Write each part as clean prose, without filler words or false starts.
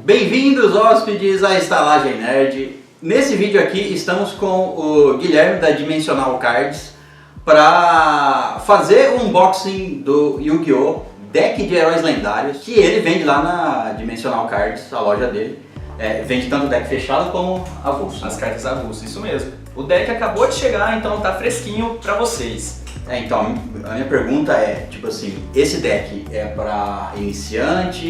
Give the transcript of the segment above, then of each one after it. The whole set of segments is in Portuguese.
Bem-vindos, hóspedes, à Estalagem Nerd. Nesse vídeo aqui estamos com o Guilherme da Dimensional Cards para fazer o unboxing do Yu-Gi-Oh! Deck de Heróis Lendários, que ele vende lá na Dimensional Cards, a loja dele. Vende tanto deck fechado como avulso. As cartas avulsas, isso mesmo. O deck acabou de chegar, então tá fresquinho pra vocês. Então, a minha pergunta é, tipo assim, esse deck é pra iniciante,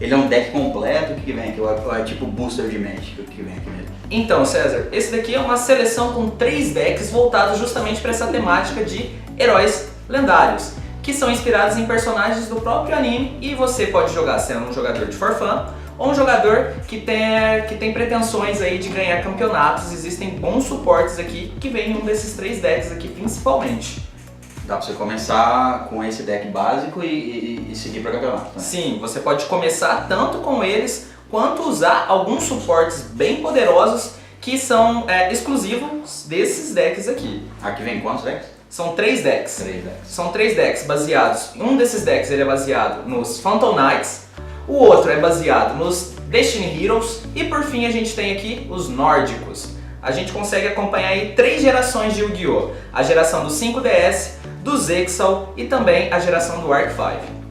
ele é um deck completo, o que vem aqui? Ou é tipo booster de Magic, o que vem aqui mesmo? Então, César, esse daqui é uma seleção com 3 decks voltados justamente para essa temática de heróis lendários, que são inspirados em personagens do próprio anime, e você pode jogar sendo um jogador de for fun, ou um jogador que tem pretensões aí de ganhar campeonatos. Existem bons suportes aqui que vem em um desses 3 decks aqui principalmente. Dá pra você começar com esse deck básico e seguir para campeonato, né? Sim, você pode começar tanto com eles, quanto usar alguns suportes bem poderosos que são exclusivos desses decks aqui. Aqui vem quantos decks? São 3 decks. 3 decks. São 3 decks baseados. Um desses decks ele é baseado nos Phantom Knights, o outro é baseado nos Destiny Heroes e por fim a gente tem aqui os nórdicos. A gente consegue acompanhar aí 3 gerações de Yu-Gi-Oh! A geração do 5DS, do Zexal e também a geração do Arc 5.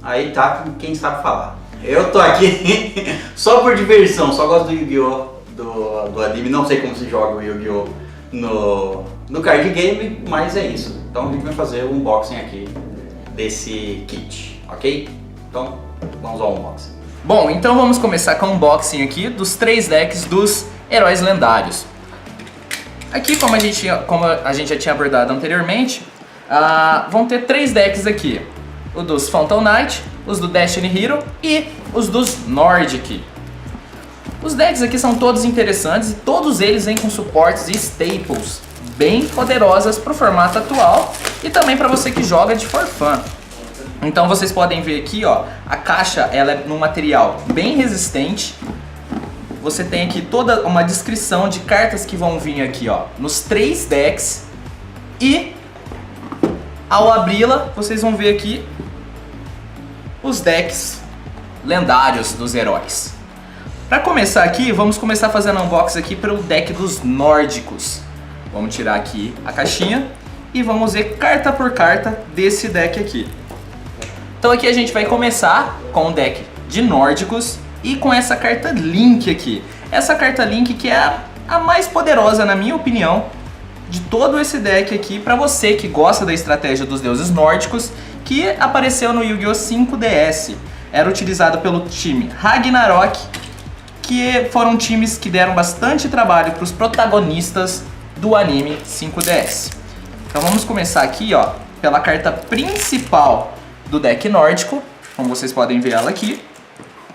Aí tá quem sabe falar. Eu tô aqui só por diversão, só gosto do Yu-Gi-Oh! do anime, não sei como se joga o Yu-Gi-Oh! no card game, mas é isso. Então a gente vai fazer o unboxing aqui desse kit, ok? Então vamos ao unboxing. Bom, então vamos começar com o unboxing aqui dos 3 decks dos heróis lendários. Aqui, como a gente já tinha abordado anteriormente, vão ter 3 decks aqui. O dos Phantom Knight, os do Destiny Hero e os dos Nordic. Os decks aqui são todos interessantes e todos eles vêm com suportes e staples bem poderosas para o formato atual e também para você que joga de for fun. Então vocês podem ver aqui, ó, a caixa ela é num material bem resistente. Você tem aqui toda uma descrição de cartas que vão vir aqui, ó, nos 3 decks. E ao abri-la, vocês vão ver aqui os decks lendários dos heróis. Para começar aqui, vamos começar fazendo unboxing aqui pelo deck dos nórdicos. Vamos tirar aqui a caixinha e vamos ver carta por carta desse deck aqui. Então aqui a gente vai começar com o deck de nórdicos e com essa carta Link aqui. Essa carta Link que é a mais poderosa, na minha opinião, de todo esse deck aqui, para você que gosta da estratégia dos deuses nórdicos, que apareceu no Yu-Gi-Oh! 5DS. Era utilizado pelo time Ragnarok, que foram times que deram bastante trabalho para os protagonistas do anime 5DS. Então vamos começar aqui, ó, pela carta principal do deck nórdico, como vocês podem ver ela aqui,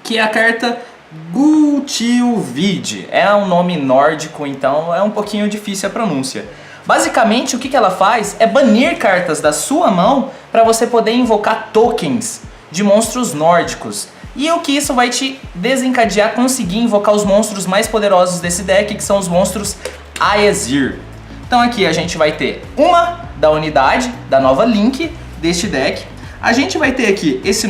que é a carta Gultilvid. É um nome nórdico, então é um pouquinho difícil a pronúncia. Basicamente, o que ela faz é banir cartas da sua mão para você poder invocar tokens de monstros nórdicos. E o que isso vai te desencadear conseguir invocar os monstros mais poderosos desse deck, que são os monstros Aesir. Então aqui a gente vai ter uma da unidade da nova Link deste deck. A gente vai ter aqui esse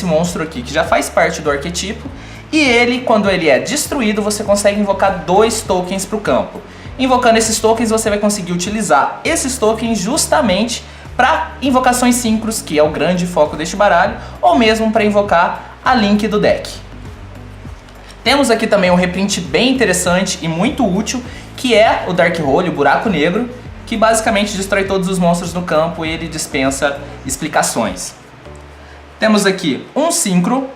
monstro aqui, que já faz parte do arquetipo. E ele, quando ele é destruído, você consegue invocar 2 tokens para o campo. Invocando esses tokens, você vai conseguir utilizar esses tokens justamente para invocações síncros, que é o grande foco deste baralho, ou mesmo para invocar a Link do deck. Temos aqui também um reprint bem interessante e muito útil, que é o Dark Hole, o Buraco Negro, que basicamente destrói todos os monstros no campo e ele dispensa explicações. Temos aqui um Synchro,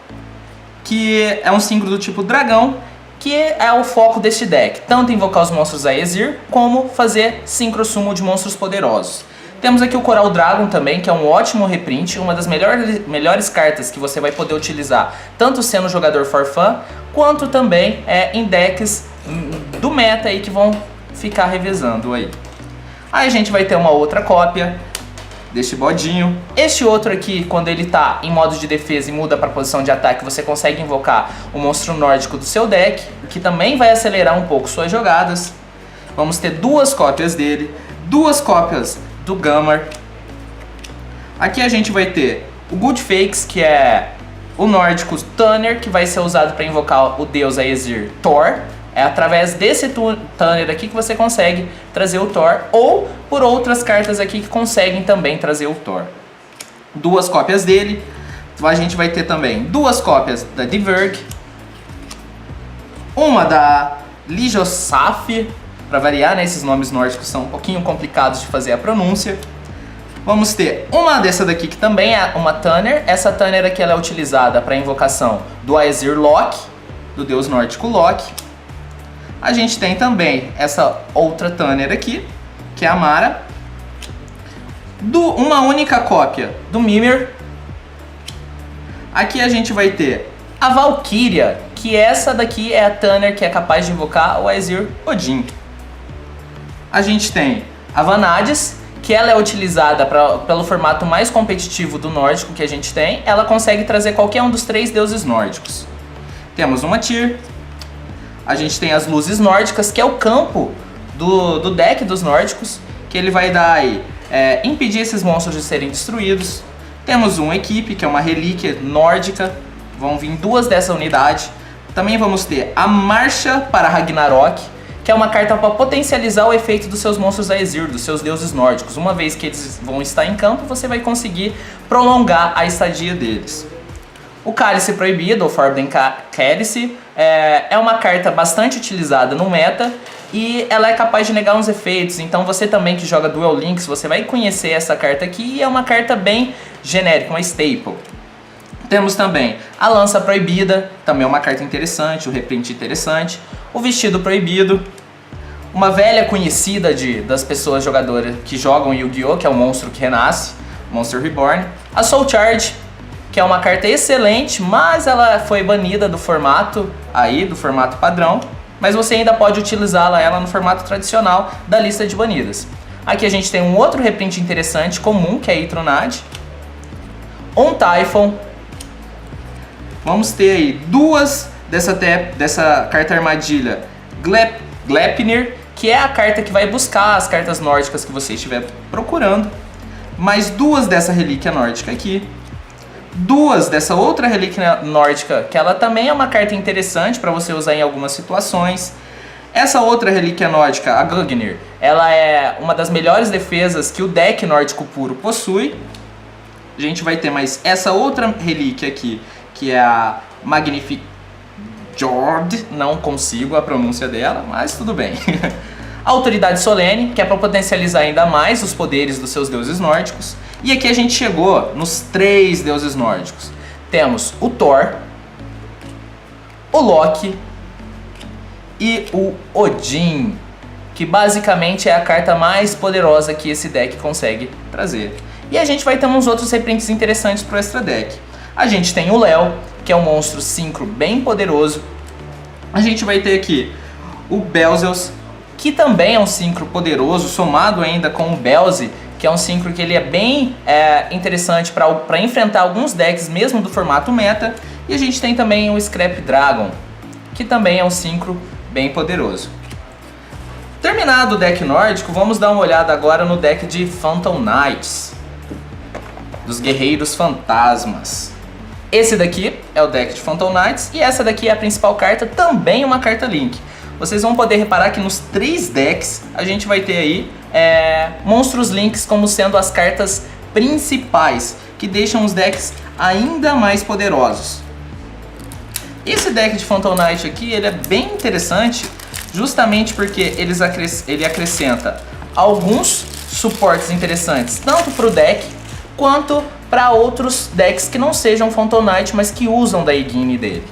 que é um Synchro do tipo dragão, que é o foco deste deck, tanto invocar os monstros Aesir, como fazer Synchro Summon de monstros poderosos. Temos aqui o Coral Dragon também, que é um ótimo reprint, uma das melhores cartas que você vai poder utilizar, tanto sendo jogador for fun, quanto também em decks do meta aí que vão ficar revezando aí. Aí a gente vai ter uma outra cópia deste bodinho. Este outro aqui, quando ele está em modo de defesa e muda para a posição de ataque, você consegue invocar o monstro nórdico do seu deck, que também vai acelerar um pouco suas jogadas. Vamos ter 2 cópias dele, 2 cópias do Gamar. Aqui a gente vai ter o Good Fakes, que é o nórdico Tanner, que vai ser usado para invocar o deus Aesir Thor. É através desse Tanner aqui que você consegue trazer o Thor, ou por outras cartas aqui que conseguem também trazer o Thor. 2 cópias dele. A gente vai ter também 2 cópias da Diverg, uma da Ligiosaf, para variar, né? Esses nomes nórdicos são um pouquinho complicados de fazer a pronúncia. Vamos ter uma dessa daqui que também é uma Tanner. Essa Tanner aqui ela é utilizada para invocação do Aesir Loki, do deus nórdico Loki. A gente tem também essa outra Tanner aqui, que é a Mara. Uma única cópia do Mimir. Aqui a gente vai ter a Valkyria, que essa daqui é a Tanner que é capaz de invocar o Aesir Odin. A gente tem a Vanadis, que ela é utilizada pelo formato mais competitivo do nórdico que a gente tem. Ela consegue trazer qualquer um dos 3 deuses nórdicos. Temos uma Tyr. A gente tem as luzes nórdicas, que é o campo do deck dos nórdicos, que ele vai dar aí, impedir esses monstros de serem destruídos. Temos uma equipe, que é uma relíquia nórdica, vão vir 2 dessa unidade. Também vamos ter a Marcha para Ragnarok, que é uma carta para potencializar o efeito dos seus monstros Aesir, dos seus deuses nórdicos. Uma vez que eles vão estar em campo, você vai conseguir prolongar a estadia deles. O Cálice Proibido, ou Forbidden Cálice, é uma carta bastante utilizada no meta e ela é capaz de negar uns efeitos. Então você também que joga Duel Links, você vai conhecer essa carta aqui e é uma carta bem genérica, uma staple. Temos também a Lança Proibida, também é uma carta interessante, um reprint interessante. O Vestido Proibido, uma velha conhecida das pessoas jogadoras que jogam Yu-Gi-Oh!, que é o monstro que renasce, Monster Reborn. A Soul Charge, que é uma carta excelente, mas ela foi banida do formato padrão, mas você ainda pode utilizá-la no formato tradicional da lista de banidas. Aqui a gente tem um outro reprint interessante, comum, que é a Itronad. Um Typhon. Vamos ter aí 2 dessa carta armadilha Gleipnir, que é a carta que vai buscar as cartas nórdicas que você estiver procurando. Mais 2 dessa relíquia nórdica aqui. 2 dessa outra relíquia nórdica, que ela também é uma carta interessante para você usar em algumas situações. Essa outra relíquia nórdica, a Gungnir, ela é uma das melhores defesas que o deck nórdico puro possui. A gente vai ter mais essa outra relíquia aqui, que é a Magnific Jord, não consigo a pronúncia dela, mas tudo bem. A Autoridade Solene, que é para potencializar ainda mais os poderes dos seus deuses nórdicos. E aqui a gente chegou nos 3 deuses nórdicos. Temos o Thor, o Loki e o Odin, que basicamente é a carta mais poderosa que esse deck consegue trazer. E a gente vai ter uns outros reprints interessantes para o extra deck. A gente tem o Léo, que é um monstro sincro bem poderoso. A gente vai ter aqui o Belzeus, que também é um sincro poderoso, somado ainda com o Belze, que é um sincro que ele é bem interessante para enfrentar alguns decks mesmo do formato meta. E a gente tem também o Scrap Dragon, que também é um sincro bem poderoso. Terminado o deck nórdico, vamos dar uma olhada agora no deck de Phantom Knights, dos Guerreiros Fantasmas. Esse daqui é o deck de Phantom Knights e essa daqui é a principal carta, também uma carta Link. Vocês vão poder reparar que nos 3 decks a gente vai ter aí monstros Links como sendo as cartas principais, que deixam os decks ainda mais poderosos. Esse deck de Phantom Knight aqui, ele é bem interessante, justamente porque ele acrescenta alguns suportes interessantes, tanto para o deck, quanto para outros decks que não sejam Phantom Knight, mas que usam da Igni dele.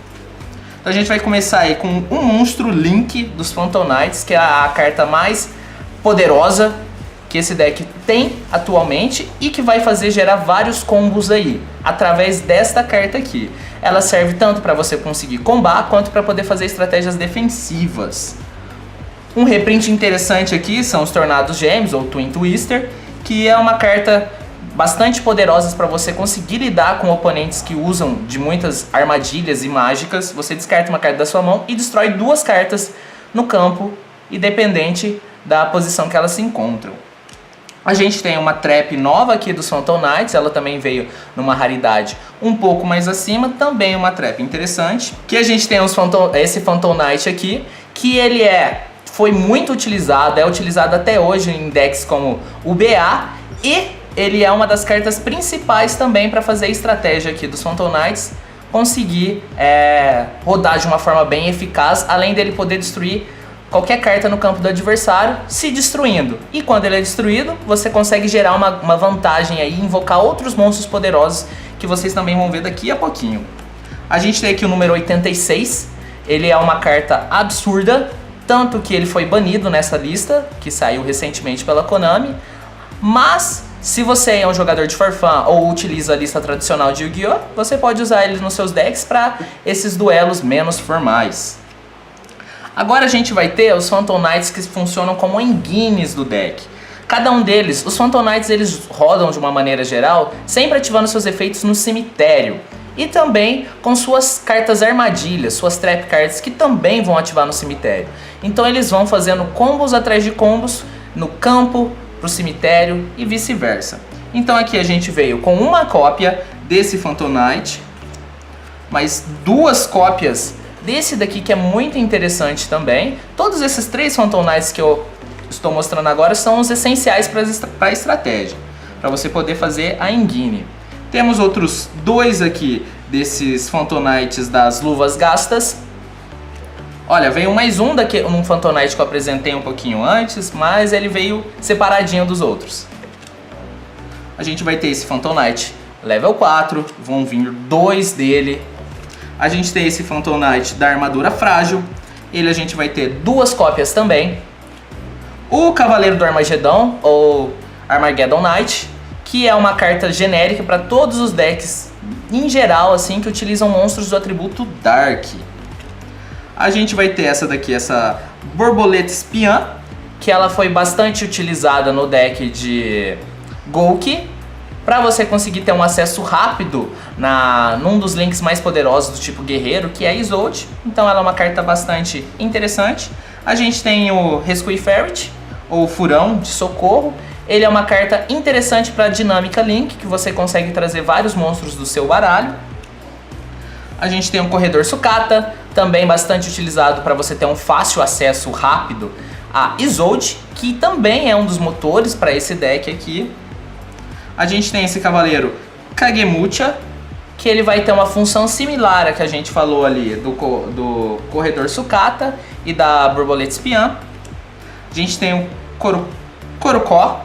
Então a gente vai começar aí com um monstro Link dos Phantom Knights, que é a carta mais poderosa que esse deck tem atualmente e que vai fazer gerar vários combos aí, através desta carta aqui. Ela serve tanto para você conseguir combar, quanto para poder fazer estratégias defensivas. Um reprint interessante aqui são os Tornados Gêmeos, ou Twin Twister, que é uma carta bastante poderosas para você conseguir lidar com oponentes que usam de muitas armadilhas e mágicas. Você descarta uma carta da sua mão e destrói 2 cartas no campo, independente da posição que elas se encontram. A gente tem uma trap nova aqui dos Phantom Knights, ela também veio numa raridade um pouco mais acima, também uma trap interessante. Que a gente tem esse Phantom Knight aqui, que ele foi muito utilizado, é utilizado até hoje em decks como o BA, e ele é uma das cartas principais também para fazer a estratégia aqui dos Phantom Knights, conseguir rodar de uma forma bem eficaz, além dele poder destruir qualquer carta no campo do adversário, se destruindo. E quando ele é destruído, você consegue gerar uma vantagem aí, invocar outros monstros poderosos, que vocês também vão ver daqui a pouquinho. A gente tem aqui o número 86, ele é uma carta absurda, tanto que ele foi banido nessa lista, que saiu recentemente pela Konami, mas se você é um jogador de Farfã ou utiliza a lista tradicional de Yu-Gi-Oh!, você pode usar ele nos seus decks para esses duelos menos formais. Agora a gente vai ter os Phantom Knights que funcionam como engines do deck. Cada um deles, os Phantom Knights, eles rodam de uma maneira geral, sempre ativando seus efeitos no cemitério. E também com suas cartas armadilhas, suas trap cards, que também vão ativar no cemitério. Então eles vão fazendo combos atrás de combos no campo, pro cemitério e vice-versa. Então aqui a gente veio com uma cópia desse Phantom Knight, mas duas cópias desse daqui, que é muito interessante também. Todos esses três Phantom Knights que eu estou mostrando agora são os essenciais para a estratégia, para você poder fazer a engine. Temos outros dois aqui desses Phantom Knights das luvas gastas. Olha, veio mais um Phantom Knight que eu apresentei um pouquinho antes, mas ele veio separadinho dos outros. A gente vai ter esse Phantom Knight level 4, vão vir dois dele. A gente tem esse Phantom Knight da armadura frágil, a gente vai ter duas cópias também. O Cavaleiro do Armagedon, ou Armageddon Knight, que é uma carta genérica para todos os decks em geral, assim, que utilizam monstros do atributo Dark. A gente vai ter essa daqui, essa Borboleta Espiã, que ela foi bastante utilizada no deck de Gouki, para você conseguir ter um acesso rápido num dos links mais poderosos do tipo guerreiro, que é a Isolde. Então ela é uma carta bastante interessante. A gente tem o Rescue Ferret, ou Furão de Socorro. Ele é uma carta interessante para Dinâmica Link, que você consegue trazer vários monstros do seu baralho. A gente tem o Corredor Sucata, também bastante utilizado para você ter um fácil acesso rápido a Isolde, que também é um dos motores para esse deck aqui. A gente tem esse Cavaleiro Kagemucha, que ele vai ter uma função similar à que a gente falou ali do Corredor Sucata e da Borboleta Espiã. A gente tem o Corocó,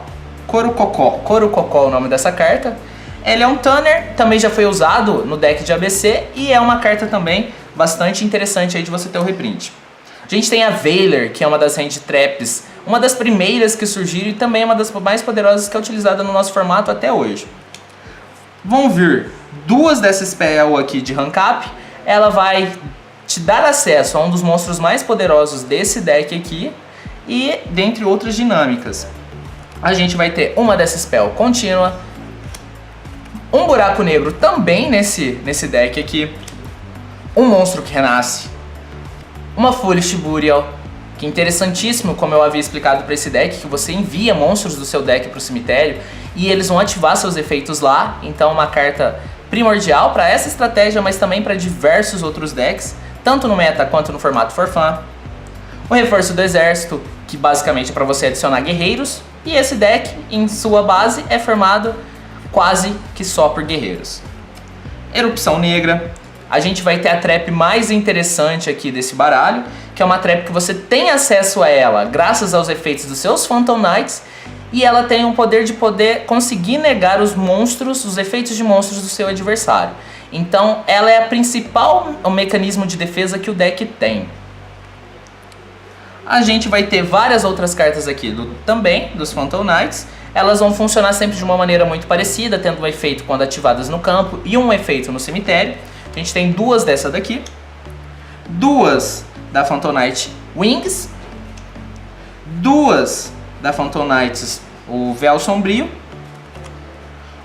o nome dessa carta. Ele é um Tanner, também já foi usado no deck de ABC e é uma carta também bastante interessante aí de você ter o reprint. A gente tem a Veiler, que é uma das hand traps, uma das primeiras que surgiram e também é uma das mais poderosas que é utilizada no nosso formato até hoje. Vão vir duas dessa spell aqui de rank up, ela vai te dar acesso a um dos monstros mais poderosos desse deck aqui e dentre outras dinâmicas. A gente vai ter uma dessa spell contínua, um buraco negro também nesse deck aqui, um monstro que renasce, uma Foolish Burial, que é interessantíssimo, como eu havia explicado para esse deck, que você envia monstros do seu deck para o cemitério e eles vão ativar seus efeitos lá. Então é uma carta primordial para essa estratégia, mas também para diversos outros decks, tanto no meta quanto no formato for fun. O Reforço do Exército, que basicamente é para você adicionar guerreiros, e esse deck em sua base é formado quase que só por guerreiros. Erupção Negra. A gente vai ter a trap mais interessante aqui desse baralho, que é uma trap que você tem acesso a ela graças aos efeitos dos seus Phantom Knights, e ela tem o poder de poder conseguir negar os monstros, os efeitos de monstros do seu adversário. Então ela é a principal mecanismo de defesa que o deck tem. A gente vai ter várias outras cartas aqui também dos Phantom Knights. Elas vão funcionar sempre de uma maneira muito parecida, tendo um efeito quando ativadas no campo e um efeito no cemitério. A gente tem duas dessa daqui, duas da Phantom Knight Wings, duas da Phantom Knights o Véu Sombrio,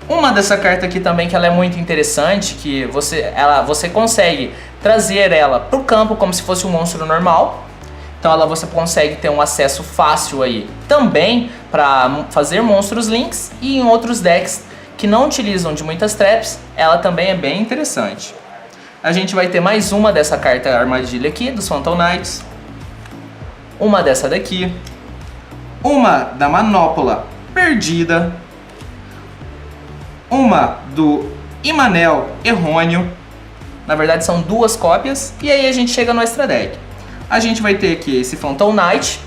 uma dessa carta aqui também que ela é muito interessante, que você consegue trazer ela para o campo como se fosse um monstro normal, Então você consegue ter um acesso fácil aí também para fazer monstros links, e em outros decks que não utilizam de muitas traps, ela também é bem interessante. A gente vai ter mais uma dessa carta armadilha aqui, dos Phantom Knights. Uma dessa daqui. Uma da Manopla Perdida. Uma do Imanel Errôneo. Na verdade são duas cópias. E aí a gente chega no extra deck. A gente vai ter aqui esse Phantom Knight,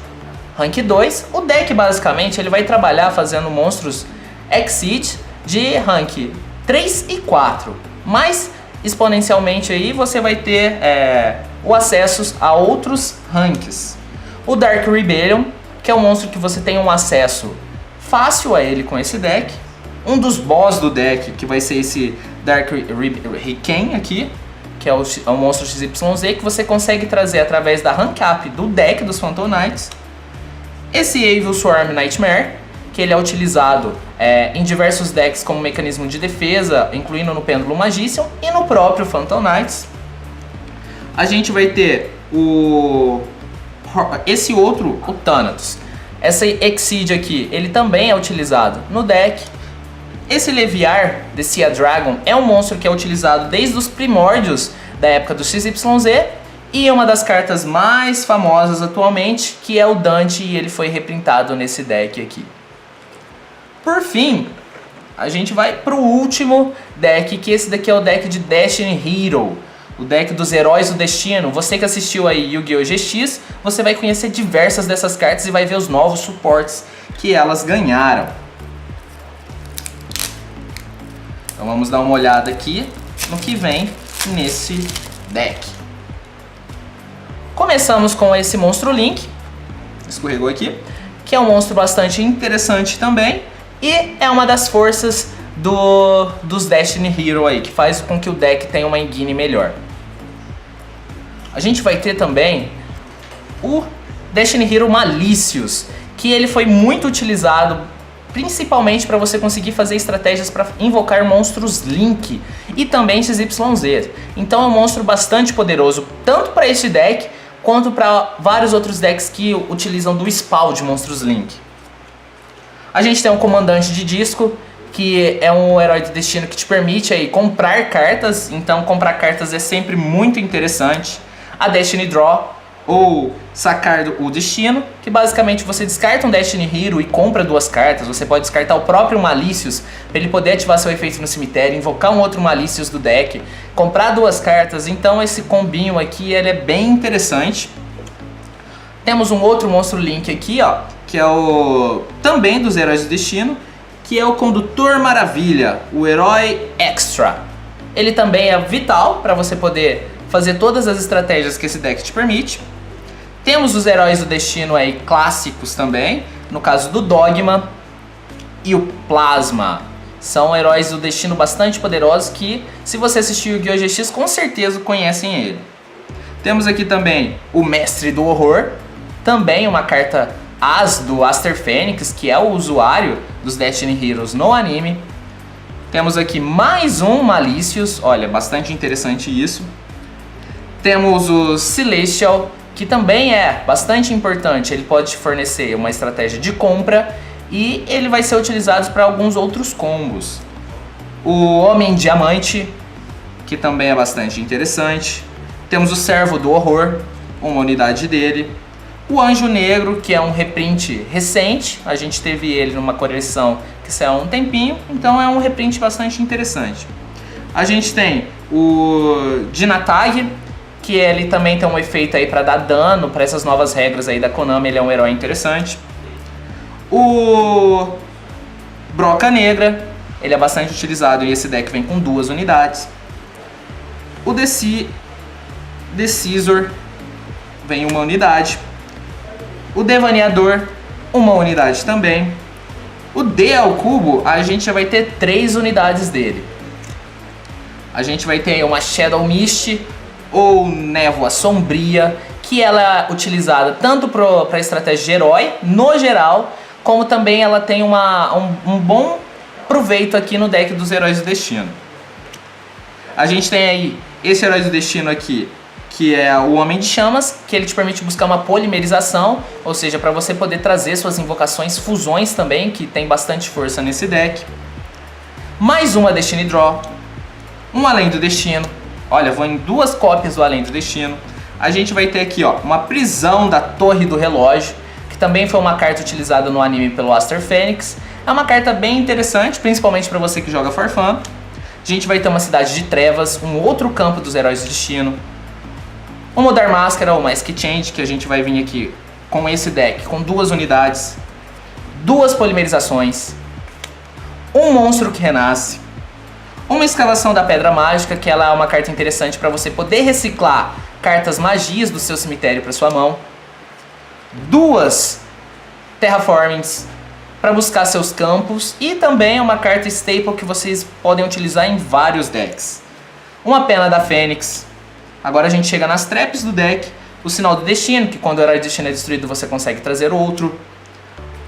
rank 2. O deck basicamente ele vai trabalhar fazendo monstros Exceed de rank 3 e 4. Mas exponencialmente aí você vai ter o acesso a outros ranks. O Dark Rebellion, que é um monstro que você tem um acesso fácil a ele com esse deck. Um dos boss do deck, que vai ser esse Dark Riken aqui, que é o monstro XYZ, que você consegue trazer através da rank up do deck dos Phantom Knights. Esse Evil Swarm Nightmare, que ele é utilizado em diversos decks como mecanismo de defesa, incluindo no Pendulum Magician e no próprio Phantom Knights. A gente vai ter esse outro, o Thanatos. Essa Exceed aqui, ele também é utilizado no deck. Esse Leviar, The Sea Dragon, é um monstro que é utilizado desde os primórdios da época do XYZ e é uma das cartas mais famosas atualmente, que é o Dante, e ele foi reprintado nesse deck aqui. Por fim, a gente vai para o último deck, que esse daqui é o deck de Destiny Hero, o deck dos Heróis do Destino. Você que assistiu aí Yu-Gi-Oh! GX, você vai conhecer diversas dessas cartas e vai ver os novos suportes que elas ganharam. Então vamos dar uma olhada aqui no que vem nesse deck. Começamos com esse monstro Link, escorregou aqui, que é um monstro bastante interessante também, e é uma das forças dos Destiny Hero aí, que faz com que o deck tenha uma engine melhor. A gente vai ter também o Destiny Hero Malicious, que ele foi muito utilizado principalmente para você conseguir fazer estratégias para invocar monstros Link e também XYZ. Então é um monstro bastante poderoso, tanto para este deck quanto para vários outros decks que utilizam do spawn de monstros Link. A gente tem um comandante de disco, que é um herói de destino que te permite aí comprar cartas, então comprar cartas é sempre muito interessante. A Destiny Draw, ou sacar o destino, que basicamente você descarta um Destiny Hero e compra duas cartas. Você pode descartar o próprio Malicious para ele poder ativar seu efeito no cemitério, invocar um outro Malicious do deck, comprar duas cartas. Então esse combinho aqui ele é bem interessante. Temos um outro monstro Link aqui, ó, que é o também dos Heróis do Destino, que é o Condutor Maravilha, o Herói Extra. Ele também é vital para você poder fazer todas as estratégias que esse deck te permite. Temos os Heróis do Destino aí clássicos também, no caso do Dogma e o Plasma. São heróis do destino bastante poderosos que, se você assistiu o Yu-Gi-Oh! GX, com certeza conhecem ele. Temos aqui também o Mestre do Horror, também uma carta As do Aster Fênix, que é o usuário dos Destiny Heroes no anime. Temos aqui mais um Malicious, olha, bastante interessante isso. Temos o Celestial, que também é bastante importante, ele pode te fornecer uma estratégia de compra e ele vai ser utilizado para alguns outros combos. O Homem Diamante, que também é bastante interessante. Temos o Servo do Horror, uma unidade dele. O Anjo Negro, que é um reprint recente, a gente teve ele numa coleção que saiu há um tempinho, então é um reprint bastante interessante. A gente tem o Dinatag, que ele também tem um efeito aí para dar dano para essas novas regras aí da Konami, ele é um herói interessante. O Broca Negra, ele é bastante utilizado e esse deck vem com duas unidades. O Decisor vem uma unidade. O Devaneador, uma unidade também. O D ao cubo, a gente já vai ter 3 unidades dele. A gente vai ter uma Shadow Mist, ou Névoa Sombria, que ela é utilizada tanto para estratégia de herói, no geral, como também ela tem um bom proveito aqui no deck dos Heróis do Destino. A gente tem aí esse Herói do Destino aqui, que é o Homem de Chamas, que ele te permite buscar uma polimerização, ou seja, para você poder trazer suas invocações, fusões também, que tem bastante força nesse deck. Mais uma Destiny Draw, um Além do Destino. Olha, vou em 2 cópias do Além do Destino. A gente vai ter aqui, ó, uma Prisão da Torre do Relógio, que também foi uma carta utilizada no anime pelo Aster Fênix. É uma carta bem interessante, principalmente para você que joga For Fun. A gente vai ter uma Cidade de Trevas, um outro campo dos Heróis do Destino. Um Mudar Máscara, ou mais que Change, que a gente vai vir aqui com esse deck, com 2 unidades, 2 polimerizações, um Monstro que Renasce, uma Escavação da Pedra Mágica, que ela é uma carta interessante para você poder reciclar cartas magias do seu cemitério para sua mão, 2 Terraformings para buscar seus campos e também uma carta staple que vocês podem utilizar em vários decks. Uma Pena da Fênix. Agora a gente chega nas traps do deck, o Sinal do Destino, que quando o Herói do Destino é destruído você consegue trazer outro,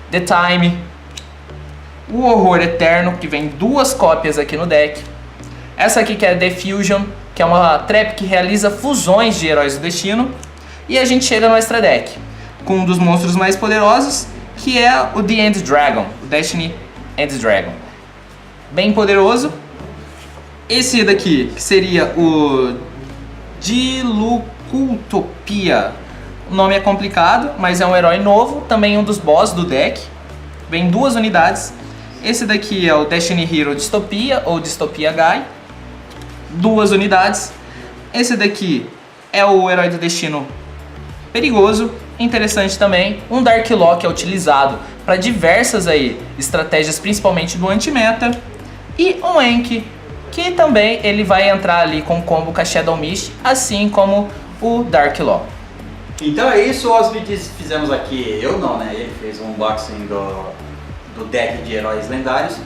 The Time, o Horror Eterno, que vem 2 cópias aqui no deck, essa aqui que é The Fusion, que é uma trap que realiza fusões de Heróis do Destino, e a gente chega no Extra Deck, com um dos monstros mais poderosos, que é o The End Dragon, o Destiny End Dragon. Bem poderoso. Esse daqui, que seria o Dilucultopia. O nome é complicado, mas é um herói novo, também um dos boss do deck. Vem 2 unidades. Esse daqui é o Destiny Hero Dystopia, ou Dystopia Guy. 2 unidades. Esse daqui é o Herói do Destino Perigoso. Interessante também, um Dark Law que é utilizado para diversas aí estratégias, principalmente do anti-meta, e um Enki, que também ele vai entrar ali com o combo com a Shadow Mist, assim como o Dark Law. Então é isso, hóspedes, fizemos aqui, eu não, né, ele fez um unboxing do deck de heróis lendários.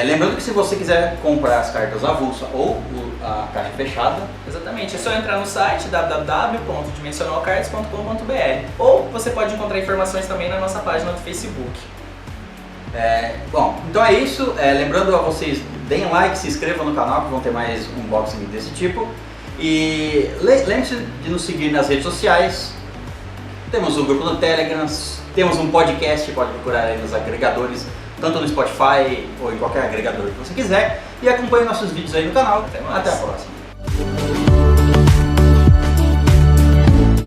Lembrando que se você quiser comprar as cartas avulsa ou a caixa fechada, Exatamente, é só entrar no site www.dimensionalcards.com.br ou você pode encontrar informações também na nossa página do Facebook. Bom, então é isso. Lembrando a vocês, deem like, se inscrevam no canal que vão ter mais unboxing desse tipo. E lembre-se de nos seguir nas redes sociais. Temos um grupo no Telegram, temos um podcast, pode procurar aí nos agregadores, tanto no Spotify ou em qualquer agregador que você quiser. E acompanhe nossos vídeos aí no canal. Até a próxima.